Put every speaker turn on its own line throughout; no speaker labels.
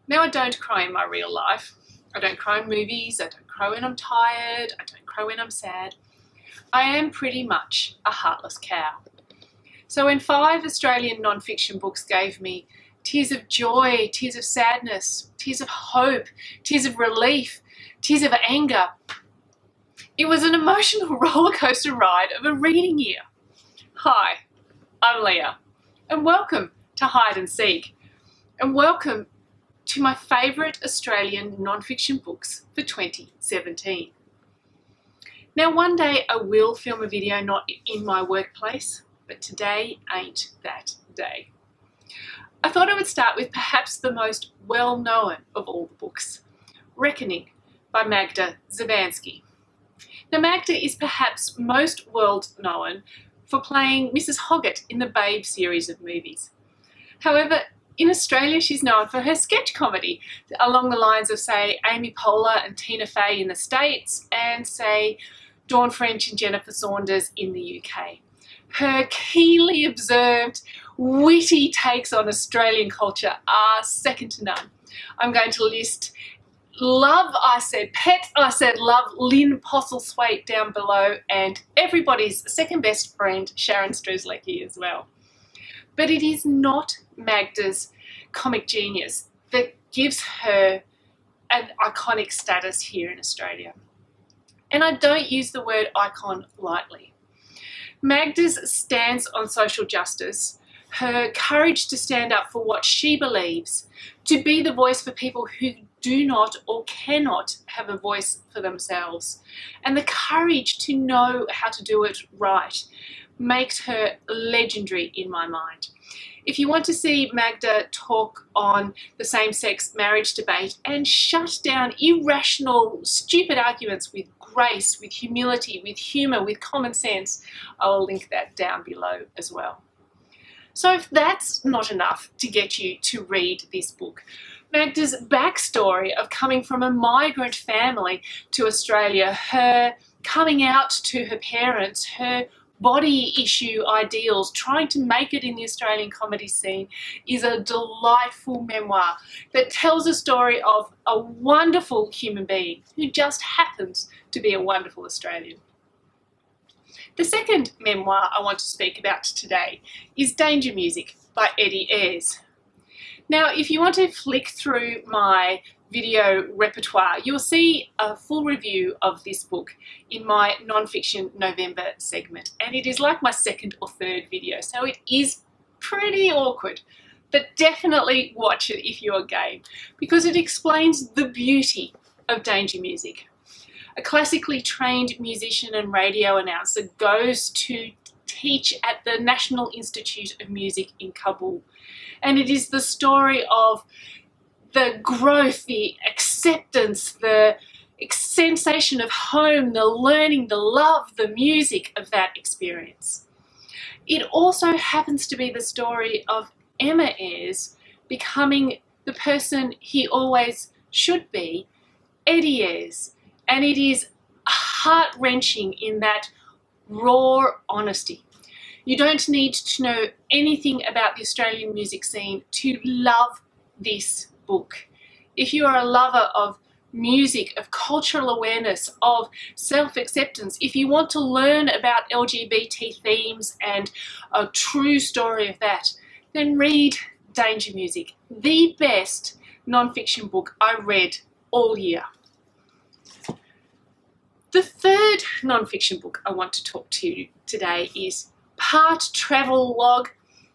Now, I don't cry in my real life. I don't cry in movies, I don't cry when I'm tired, I don't cry when I'm sad. I am pretty much a heartless cow. So when 5 Australian non-fiction books gave me tears of joy, tears of sadness, tears of hope, tears of relief, tears of anger, it was an emotional rollercoaster ride of a reading year. Hi, I'm Leah, and welcome to Hide and Seek, and welcome to my favourite Australian non-fiction books for 2017. Now, one day I will film a video not in my workplace, but today ain't that day. I thought I would start with perhaps the most well-known of all the books, Reckoning by Magda Szubanski. Now, Magda is perhaps most well-known for playing Mrs. Hoggett in the Babe series of movies. However, in Australia, she's known for her sketch comedy, along the lines of, say, Amy Poehler and Tina Fey in the States, and, say, Dawn French and Jennifer Saunders in the UK. Her keenly observed, witty takes on Australian culture are second to none. I'm going to list Love, I Said Pet, I Said Love, Lynne Postlethwaite down below, and everybody's second best friend, Sharon Strzelecki, as well. But it is not Magda's comic genius that gives her an iconic status here in Australia. And I don't use the word icon lightly. Magda's stance on social justice, her courage to stand up for what she believes, to be the voice for people who do not or cannot have a voice for themselves, and the courage to know how to do it right, makes her legendary in my mind. If you want to see Magda talk on the same-sex marriage debate and shut down irrational, stupid arguments with grace, with humility, with humour, with common sense, I'll link that down below as well. So if that's not enough to get you to read this book, Magda's backstory of coming from a migrant family to Australia, her coming out to her parents, her body issue ideals, trying to make it in the Australian comedy scene, is a delightful memoir that tells a story of a wonderful human being who just happens to be a wonderful Australian. The second memoir I want to speak about today is Danger Music by Ayres. Now, if you want to flick through my video repertoire, you'll see a full review of this book in my non-fiction November segment, and it is like my second or third video, so it is pretty awkward, but definitely watch it if you're game, because it explains the beauty of Danger Music. A classically trained musician and radio announcer goes to teach at the National Institute of Music in Kabul, and it is the story of the growth, the acceptance, the sensation of home, the learning, the love, the music of that experience. It also happens to be the story of Emma Ayres becoming the person he always should be, Eddie Ayres, and it is heart-wrenching in that raw honesty. You don't need to know anything about the Australian music scene to love this book. If you are a lover of music, of cultural awareness, of self-acceptance, if you want to learn about LGBT themes and a true story of that, then read Danger Music, the best non-fiction book I read all year. The third non-fiction book I want to talk to you today is part travel log,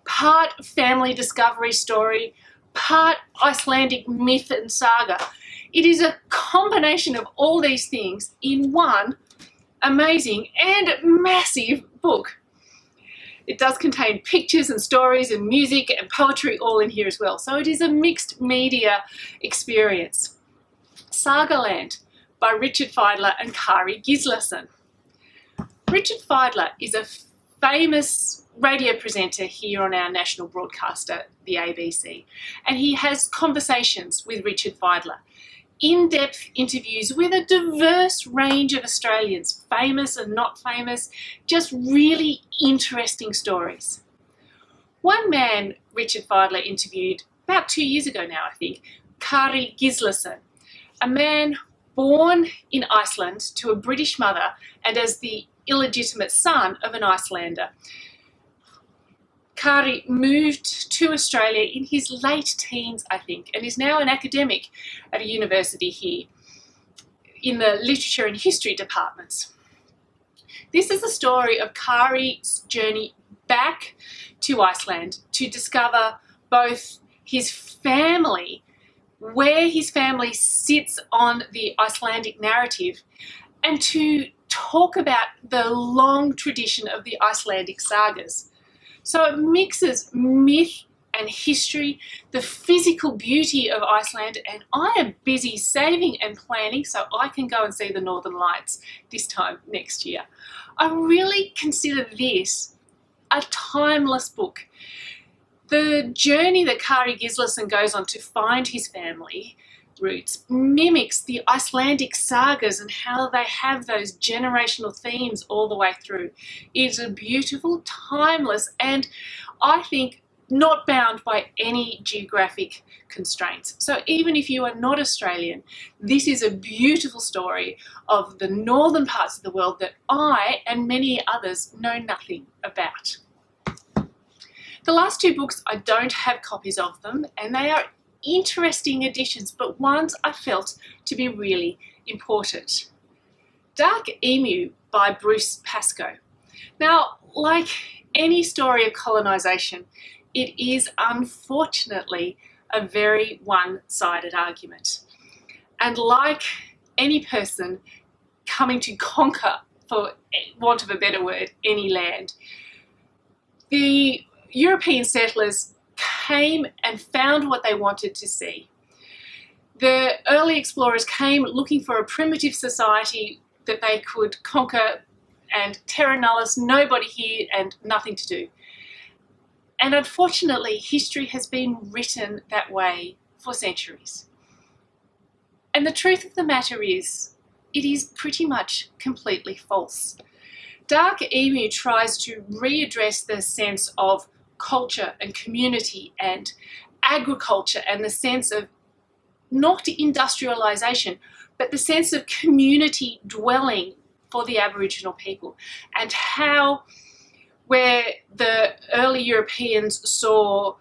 part family discovery story, part Icelandic myth and saga. It is a combination of all these things in one amazing and massive book. It does contain pictures and stories and music and poetry all in here as well, so it is a mixed media experience. Saga Land by Richard Fidler and Kari Gislason. Richard Fidler is a famous radio presenter here on our national broadcaster, the ABC, and he has conversations with Richard Fidler, in-depth interviews with a diverse range of Australians, famous and not famous, just really interesting stories. One man Richard Fidler interviewed about 2 years ago now, I think, Kari Gislason, a man born in Iceland to a British mother and as the illegitimate son of an Icelander. Kari moved to Australia in his late teens, I think, and is now an academic at a university here in the literature and history departments. This is the story of Kari's journey back to Iceland to discover both his family, where his family sits on the Icelandic narrative, and to talk about the long tradition of the Icelandic sagas. So it mixes myth and history, the physical beauty of Iceland, and I am busy saving and planning so I can go and see the Northern Lights this time next year. I really consider this a timeless book. The journey that Kari Gislason goes on to find his family roots mimics the Icelandic sagas and how they have those generational themes all the way through. It's a beautiful, timeless, and I think not bound by any geographic constraints. So even if you are not Australian, this is a beautiful story of the northern parts of the world that I and many others know nothing about. The last two books, I don't have copies of them, and they are interesting additions, but ones I felt to be really important. Dark Emu by Bruce Pascoe. Now, like any story of colonisation, it is unfortunately a very one-sided argument. And like any person coming to conquer, for want of a better word, any land, the European settlers came and found what they wanted to see. The early explorers came looking for a primitive society that they could conquer, and terra nullis, nobody here and nothing to do. And unfortunately, history has been written that way for centuries. And the truth of the matter is, it is pretty much completely false. Dark Emu tries to readdress the sense of culture and community and agriculture and the sense of not industrialisation, but the sense of community dwelling for the Aboriginal people, and how where the early Europeans saw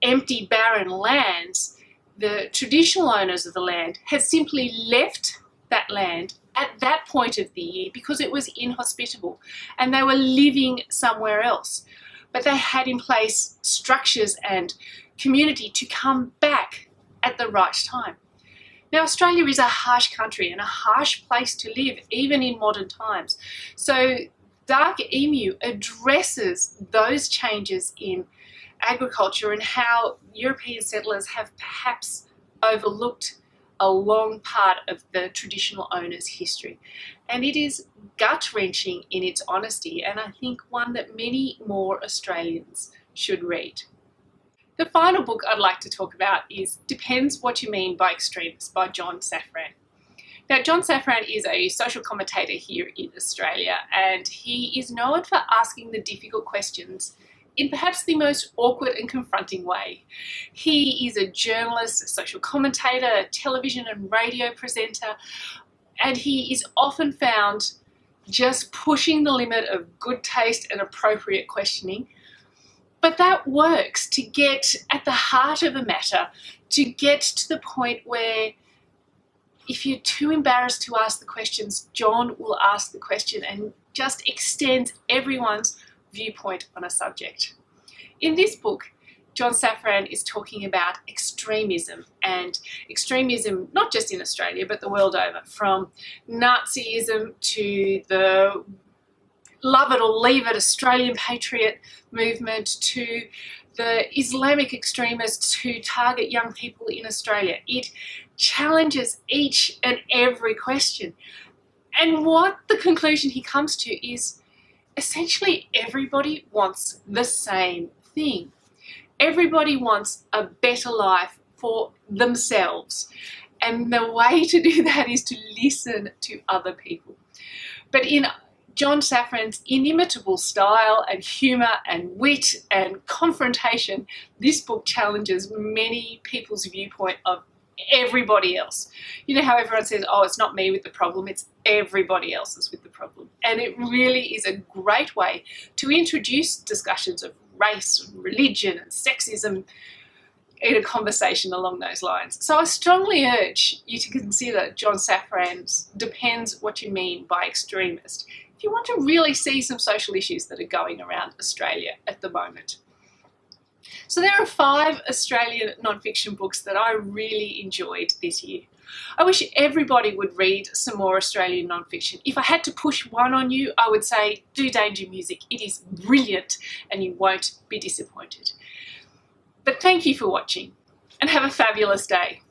empty, barren lands, the traditional owners of the land had simply left that land at that point of the year because it was inhospitable and they were living somewhere else. But they had in place structures and community to come back at the right time. Now, Australia is a harsh country and a harsh place to live, even in modern times. So Dark Emu addresses those changes in agriculture and how European settlers have perhaps overlooked a long part of the traditional owner's history. And it is gut-wrenching in its honesty, and I think one that many more Australians should read. The final book I'd like to talk about is Depends What You Mean by Extremist by John Safran. Now, John Safran is a social commentator here in Australia, and he is known for asking the difficult questions in perhaps the most awkward and confronting way. He is a journalist, a social commentator, a television and radio presenter, and he is often found just pushing the limit of good taste and appropriate questioning. But that works to get at the heart of a matter, to get to the point where if you're too embarrassed to ask the questions, John will ask the question and just extends everyone's viewpoint on a subject. In this book, John Safran is talking about extremism, and extremism not just in Australia but the world over, from Nazism to the love it or leave it Australian patriot movement to the Islamic extremists who target young people in Australia. It challenges each and every question. And what the conclusion he comes to is essentially everybody wants the same thing. Everybody wants a better life for themselves. And the way to do that is to listen to other people. But in John Safran's inimitable style and humour and wit and confrontation, this book challenges many people's viewpoint of everybody else. You know how everyone says, oh, it's not me with the problem, it's everybody else is with the problem. And it really is a great way to introduce discussions of race, and religion and sexism in a conversation along those lines. So I strongly urge you to consider John Safran's Depends What You Mean by Extremist if you want to really see some social issues that are going around Australia at the moment. So there are 5 Australian non-fiction books that I really enjoyed this year. I wish everybody would read some more Australian non-fiction. If I had to push one on you, I would say do Danger Music. It is brilliant and you won't be disappointed. But thank you for watching and have a fabulous day.